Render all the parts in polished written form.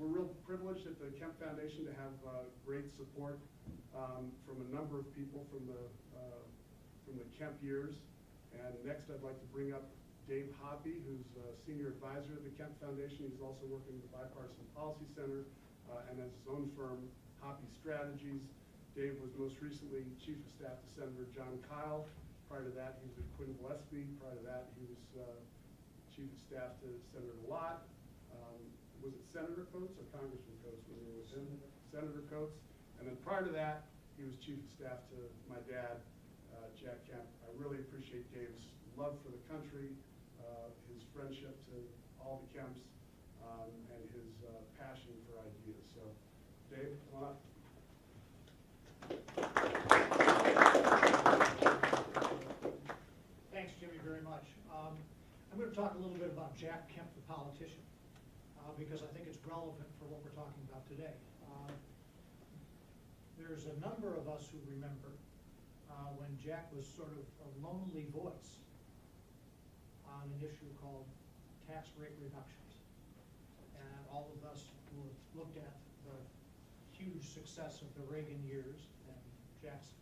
we're real privileged at the Kemp Foundation to have great support from a number of people from the Kemp years. And next I'd like to bring up Dave Hoppe, who's a senior advisor at the Kemp Foundation. He's also working with the Bipartisan Policy Center and has his own firm, Hoppe Strategies. Dave was most recently Chief of Staff to Senator John Kyle. Prior to that, he was at Quinn Gillespie. Prior to that, he was Chief of Staff to Senator Lott. Was it Senator Coates or Congressman Coates when you were with him? Senator Coates. And then prior to that, he was Chief of Staff to my dad, Jack Kemp. I really appreciate Dave's love for the country, his friendship to all the Kemps, and his passion for ideas. So, Dave, come on up. Thanks, Jimmy, very much. I'm going to talk a little bit about Jack Kemp, the politician, because I think it's relevant for what we're talking about today. There's a number of us who remember when Jack was sort of a lonely voice on an issue called tax rate reductions. And all of us who have looked at the huge success of the Reagan years and Jack's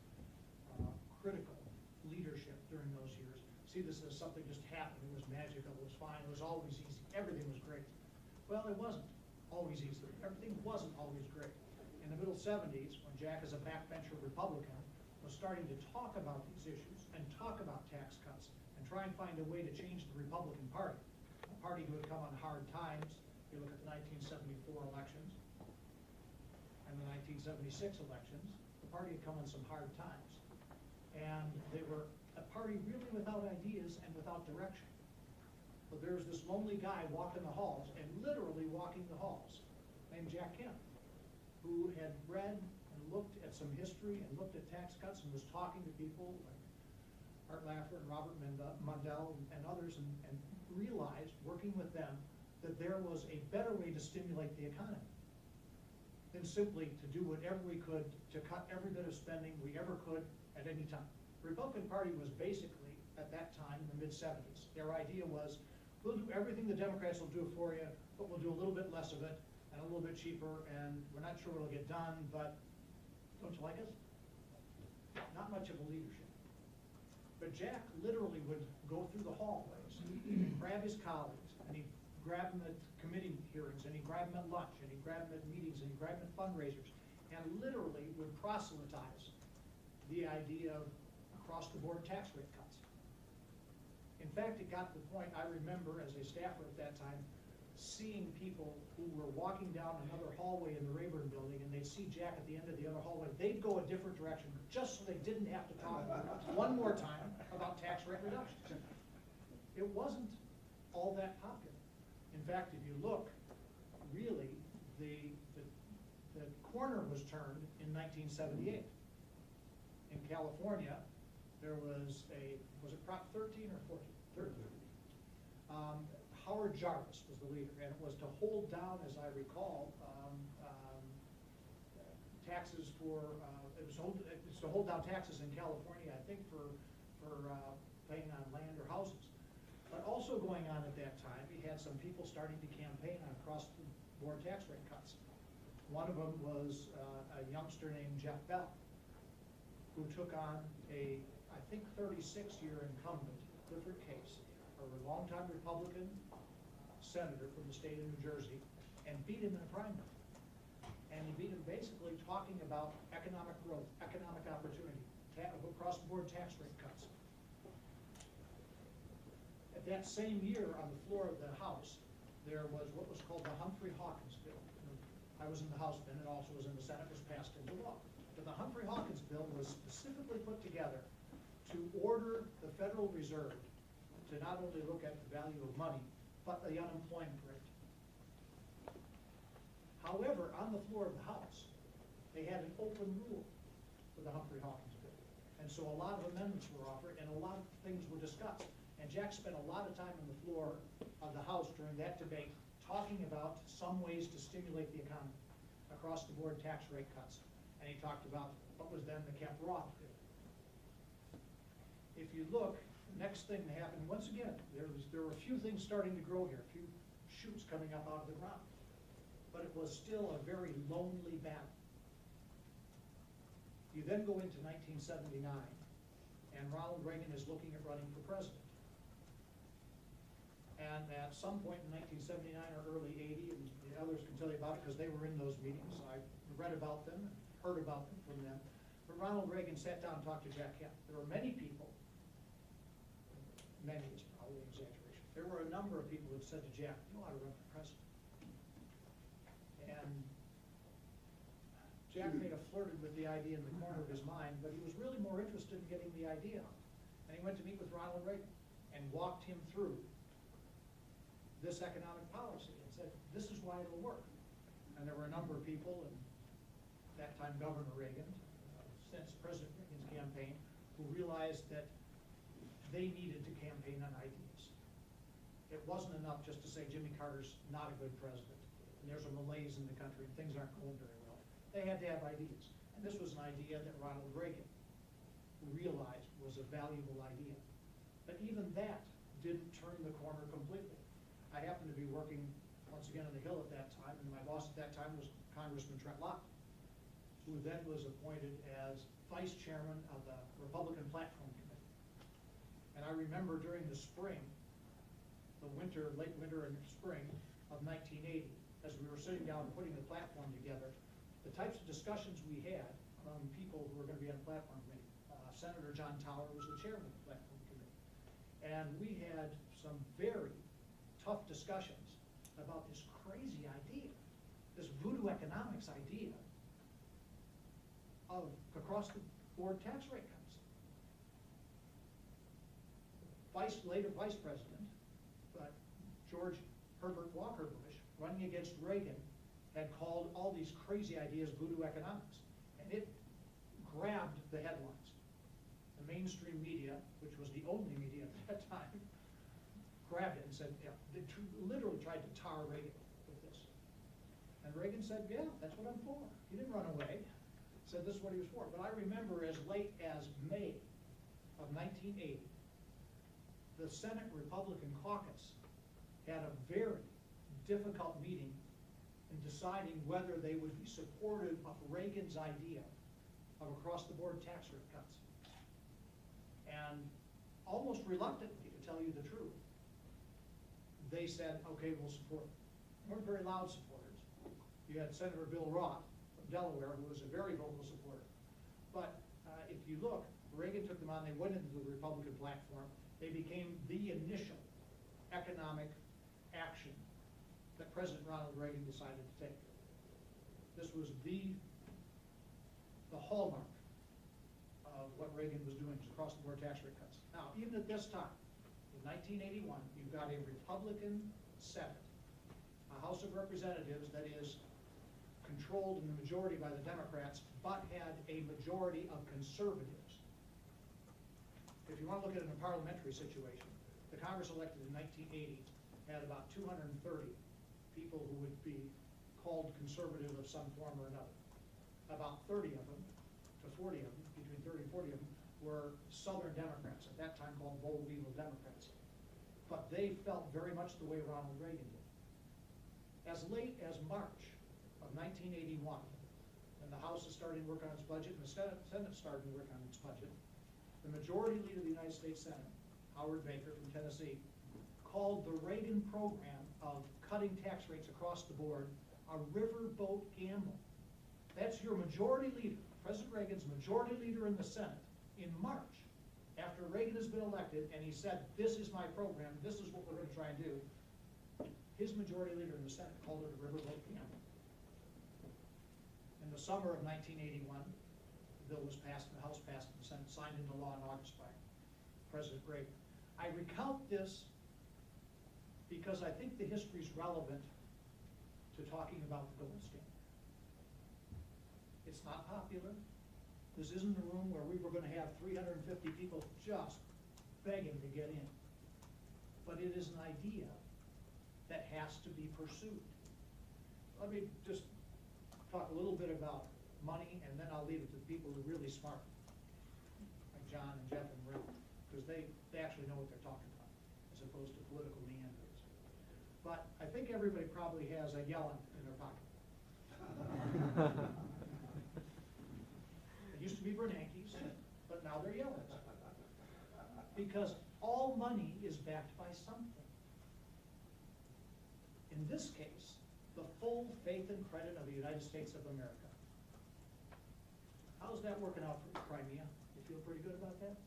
critical leadership during those years see this as something just happened. It was magical, it was fine, it was always easy, everything was great. Well, it wasn't always easy. Everything wasn't always great. In the middle 70s, when Jack, as a backbencher Republican, was starting to talk about these issues and talk about tax cuts and try and find a way to change the Republican Party, a party who had come on hard times. You look at the 1974 elections and the 1976 elections, the party had come on some hard times. And they were a party really without ideas and without direction. But there was this lonely guy walking the halls, and literally walking the halls, named Jack Kemp, who had read and looked at some history and looked at tax cuts and was talking to people like Art Laffer and Robert Mundell and others, and realized, working with them, that there was a better way to stimulate the economy than simply to do whatever we could to cut every bit of spending we ever could at any time. The Republican Party was basically, at that time, in the mid-70s, their idea was, we'll do everything the Democrats will do for you, but we'll do a little bit less of it and a little bit cheaper, and we're not sure what'll get done, but don't you like us? Not much of a leadership. But Jack literally would go through the hallways and grab his colleagues, and he'd grab them at committee hearings, and he'd grab them at lunch, and he'd grab them at meetings, and he'd grab them at fundraisers, and literally would proselytize the idea of across-the-board tax rate cuts. In fact, it got to the point, I remember as a staffer at that time, seeing people who were walking down another hallway in the Rayburn building, and they'd see Jack at the end of the other hallway. They'd go a different direction just so they didn't have to talk one more time about tax rate reductions. It wasn't all that popular. In fact, if you look, really, the corner was turned in 1978. In California, there was it Prop 13 or 14? 13. Howard Jarvis was the leader, and it was to hold down, as I recall, taxes for, it was to hold down taxes in California, I think, for paying on land or houses. But also going on at that time, you had some people starting to campaign on across-the-board tax rate cuts. One of them was a youngster named Jeff Bell, who took on I think 36-year incumbent, Clifford Case, a longtime Republican senator from the state of New Jersey, and beat him in a primary. And he beat him basically talking about economic growth, economic opportunity, across-the-board tax rate cuts. At that same year, on the floor of the House, there was what was called the Humphrey Hawkins bill. I was in the House then, and also was in the Senate, was passed into law. But the Humphrey Hawkins bill was specifically put together to order the Federal Reserve to not only look at the value of money, but the unemployment rate. However, on the floor of the House, they had an open rule for the Humphrey Hawkins bill. And so a lot of amendments were offered and a lot of things were discussed. And Jack spent a lot of time on the floor of the House during that debate talking about some ways to stimulate the economy, across-the-board tax rate cuts. And he talked about what was then the Kemp-Roth bill. If you look, next thing that happened, once again, there were a few things starting to grow here, a few shoots coming up out of the ground. but it was still a very lonely battle. You then go into 1979, and Ronald Reagan is looking at running for president. And at some point in 1979 or early 80, and the others can tell you about it because they were in those meetings, I read about them, and heard about them from them, but Ronald Reagan sat down and talked to Jack Kemp. There were many people, many is probably an exaggeration, there were a number of people who said to Jack, you ought to run for president. And Jack may have flirted with the idea in the corner of his mind, but he was really more interested in getting the idea out. And he went to meet with Ronald Reagan and walked him through this economic policy and said, this is why it'll work. And there were a number of people, and that time Governor Reagan, since President Reagan's campaign, who realized that they needed to campaign on ideas. It wasn't enough just to say Jimmy Carter's not a good president, and there's a malaise in the country, and things aren't going very well. They had to have ideas. And this was an idea that Ronald Reagan realized was a valuable idea. But even that didn't turn the corner completely. I happened to be working once again on the Hill at that time, and my boss at that time was Congressman Trent Lott, who then was appointed as vice chairman of the Republican Platform Committee. And I remember during the spring, the winter, late winter and spring of 1980, as we were sitting down and putting the platform together, the types of discussions we had among people who were going to be on the platform committee. Senator John Tower was the chairman of the platform committee. And we had some very tough discussions about this crazy idea, this voodoo economics idea of across-the-board tax rate cuts. Later vice president, but George Herbert Walker Bush, running against Reagan, had called all these crazy ideas voodoo economics. And it grabbed the headlines. The mainstream media, which was the only media at that time, grabbed it and said, yeah, they literally tried to tar Reagan with this. And Reagan said, yeah, that's what I'm for. He didn't run away. Said this is what he was for. But I remember as late as May of 1980, the Senate Republican caucus had a very difficult meeting in deciding whether they would be supportive of Reagan's idea of across-the-board tax rate cuts. And almost reluctantly, to tell you the truth, they said, okay, we'll support it. They weren't very loud supporters. You had Senator Bill Roth from Delaware, who was a very vocal supporter. But if you look, Reagan took them on, they went into the Republican platform, they became the initial economic action that President Ronald Reagan decided to take. This was the hallmark of what Reagan was doing, across-the-board tax rate cuts. Now, even at this time, in 1981, you've got a Republican Senate, a House of Representatives that is controlled in the majority by the Democrats, but had a majority of conservatives. If you want to look at it in a parliamentary situation, the Congress elected in 1980 had about 230 people who would be called conservative of some form or another. About 30 of them, to 40 of them, between 30 and 40 of them, were Southern Democrats, at that time called bold evil Democrats. But they felt very much the way Ronald Reagan did. As late as March of 1981, when the House is starting to work on its budget and the Senate starting to work on its budget, the majority leader of the United States Senate, Howard Baker from Tennessee, called the Reagan program of cutting tax rates across the board a riverboat gamble. That's your majority leader, President Reagan's majority leader in the Senate, in March, after Reagan has been elected, and he said, this is my program, this is what we're going to try and do. His majority leader in the Senate called it a riverboat gamble. In the summer of 1981, the bill was passed, the House passed, and the Senate signed into law in August by President Reagan. I recount this because I think the history is relevant to talking about the gold standard. It's not popular. This isn't a room where we were going to have 350 people just begging to get in. But it is an idea that has to be pursued. Let me just talk a little bit about money, and then I'll leave it to the people who are really smart, like John and Jeff and Rick, because they actually know what they're talking about, as opposed to political meanderers. But I think everybody probably has a yellen in their pocket. It used to be Bernanke's, but now they're Yellen's. Because all money is backed by something. In this case, the full faith and credit of the United States of America. How's that working out for Crimea? You feel pretty good about that?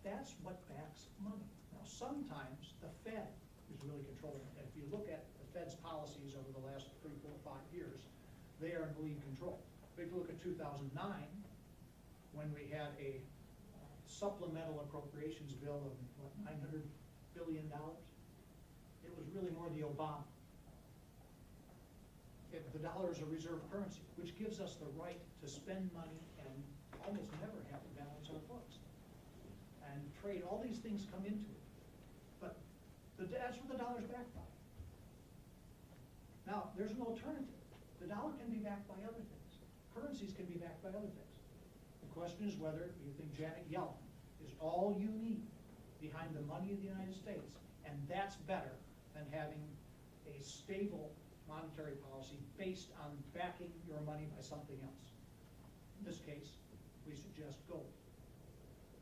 That's what backs money. Now, sometimes the Fed is really controlling it. And if you look at the Fed's policies over the last 3, 4, 5 years, they are in lead control. But if you look at 2009, when we had a supplemental appropriations bill of, what, $900 billion, it was really more the Obama. The dollar is a reserve currency, which gives us the right to spend money and almost never have to balance our books. And trade, all these things come into it. But that's what the dollar's backed by. Now, there's an alternative. The dollar can be backed by other things. Currencies can be backed by other things. The question is whether you think Janet Yellen is all you need behind the money of the United States, and that's better than having a stable monetary policy based on backing your money by something else. In this case, we suggest gold.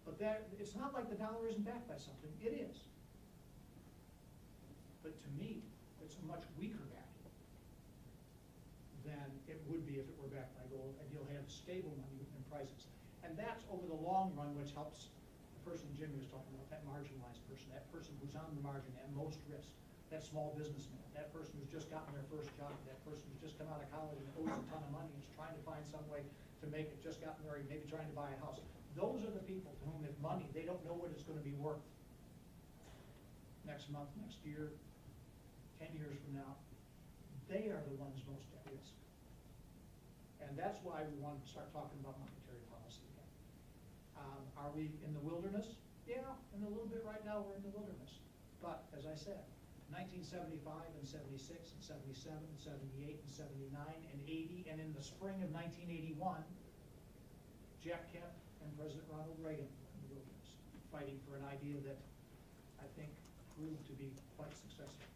But that, it's not like the dollar isn't backed by something. It is. But to me, it's a much weaker backing than it would be if it were backed by gold, and you'll have stable money and prices. And that's over the long run, which helps the person Jimmy was talking about, that marginalized person, that person who's on the margin at most risk, that small businessman, that person who's just gotten their first job, that person who's just come out of college and owes a ton of money and is trying to find some way to make it, just got married, maybe trying to buy a house. Those are the people to whom, if money, they don't know what it's going to be worth next month, next year, 10 years from now. They are the ones most at risk. And that's why we wanted to start talking about monetary policy again. Are we in the wilderness? Yeah, and a little bit right now we're in the wilderness. But as I said, 1975 and 76 and 77 and 78 and 79 and 80, and in the spring of 1981, Jack Kemp and President Ronald Reagan were in the wilderness, fighting for an idea that I think proved to be quite successful.